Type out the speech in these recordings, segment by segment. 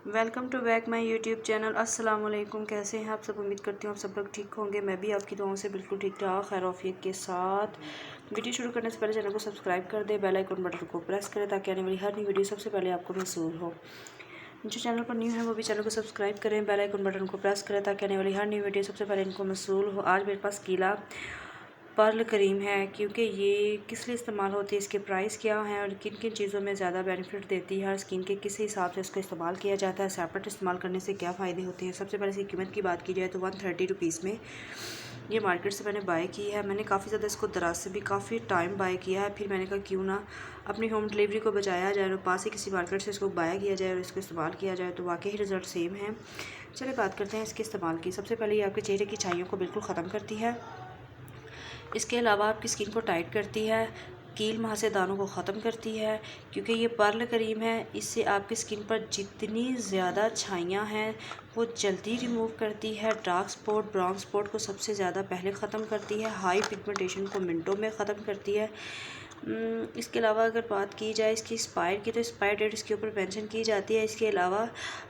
Welcome to back my YouTube channel. अस्सलाम वालेकुम। कैसे हैं आप सब? उम्मीद करती हूँ आप सब लोग ठीक होंगे। मैं भी आपकी दुआओं से बिल्कुल ठीक ठाक खैर आफियत के साथ। वीडियो शुरू करने से पहले चैनल को सब्सक्राइब कर दें, बेल आइकन बटन को प्रेस करें ताकि आने वाली हर नई वीडियो सबसे पहले आपको महसूस हो। जो चैनल पर न्यू है वो भी चैनल को सब्सक्राइब करें, बेल आइकन बटन को प्रेस करें ताकि आने वाली हर नई वीडियो सबसे पहले इनको महसूस हो। आज मेरे पास कीला पर्ल क्रीम है, क्योंकि ये किस लिए इस्तेमाल होती है, इसके प्राइस क्या हैं और किन किन चीज़ों में ज़्यादा बेनिफिट देती है, हर स्किन के किस हिसाब से इसको इस्तेमाल किया जाता है, सेपरेट इस्तेमाल करने से क्या फ़ायदे होते हैं। सबसे पहले इसकी कीमत की बात की जाए तो 130 रुपीज़ में ये मार्केट से मैंने बाय की है। मैंने काफ़ी ज़्यादा इसको दराज से भी काफ़ी टाइम बाय किया है। फिर मैंने कहा क्यों ना अपनी होम डिलीवरी को बचाया जाए और पास ही किसी मार्केट से इसको बाय किया जाए और इसको इस्तेमाल किया जाए, तो वाकई रिज़ल्ट सेम है। चलिए बात करते हैं इसके इस्तेमाल की। सबसे पहले ये आपके चेहरे की छाइयों को बिल्कुल ख़त्म करती है। इसके अलावा आपकी स्किन को टाइट करती है, कील महासे दानों को ख़त्म करती है, क्योंकि ये पर्ल क्रीम है। इससे आपकी स्किन पर जितनी ज़्यादा छाइयाँ हैं वो जल्दी रिमूव करती है। डार्क स्पॉट, ब्राउन स्पॉट को सबसे ज़्यादा पहले ख़त्म करती है। हाई पिगमेंटेशन को मिनटों में ख़त्म करती है। इसके अलावा अगर बात की जाए इसकी एक्सपायर की, तो एक्सपायर डेट इसके ऊपर मेंशन की जाती है। इसके अलावा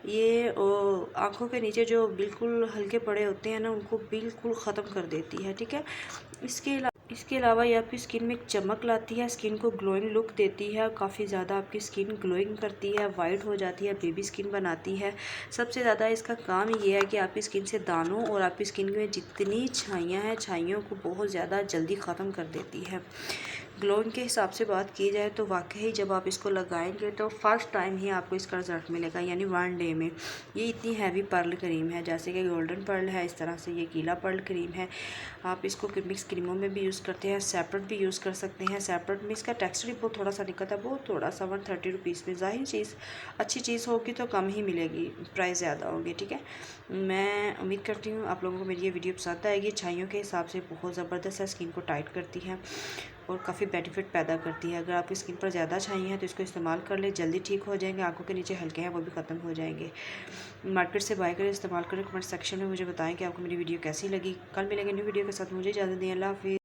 ये आँखों के नीचे जो बिल्कुल हल्के पड़े होते हैं ना, उनको बिल्कुल ख़त्म कर देती है। ठीक है। इसके अलावा ये आपकी स्किन में एक चमक लाती है, स्किन को ग्लोइंग लुक देती है, काफ़ी ज़्यादा आपकी स्किन ग्लोइंग करती है, वाइट हो जाती है, बेबी स्किन बनाती है। सबसे ज़्यादा इसका काम ये है कि आपकी स्किन से दानों और आपकी स्किन में जितनी छाइयाँ हैं, छाइयों को बहुत ज़्यादा जल्दी ख़त्म कर देती है। ग्लोइंग के हिसाब से बात की जाए तो वाकई जब आप इसको लगाएंगे तो फर्स्ट टाइम ही आपको इसका रिज़ल्ट मिलेगा, यानी 1 डे में। ये इतनी हैवी पर्ल क्रीम है, जैसे कि गोल्डन पर्ल है, इस तरह से ये कीला पर्ल क्रीम है। आप इसको मिक्स क्रीमों में भी यूज़ करते हैं, सेपरेट भी यूज़ कर सकते हैं। सेपरेट में इसका टेक्सचर ही बहुत थोड़ा सा निकलता है, बहुत थोड़ा सा 130 रुपीज़ में। ज़ाहिर चीज़ अच्छी चीज़ होगी तो कम ही मिलेगी, प्राइस ज़्यादा होगी। ठीक है। मैं उम्मीद करती हूँ आप लोगों को मेरी ये वीडियो पसंद आएगी। छाइयों के हिसाब से बहुत ज़बरदस्त है, स्किन को टाइट करती है और काफ़ी बेनिफिट पैदा करती है। अगर आपकी स्किन पर ज़्यादा छाई हैं तो इसको इस्तेमाल कर ले, जल्दी ठीक हो जाएंगे। आंखों के नीचे हल्के हैं वो भी ख़त्म हो जाएंगे। मार्केट से बाय करें, इस्तेमाल करें। कमेंट सेक्शन में मुझे बताएं कि आपको मेरी वीडियो कैसी लगी। कल मिलेंगे न्यू वीडियो के साथ। मुझे इजाज़त दें। अल्लाह हाफ़िज़।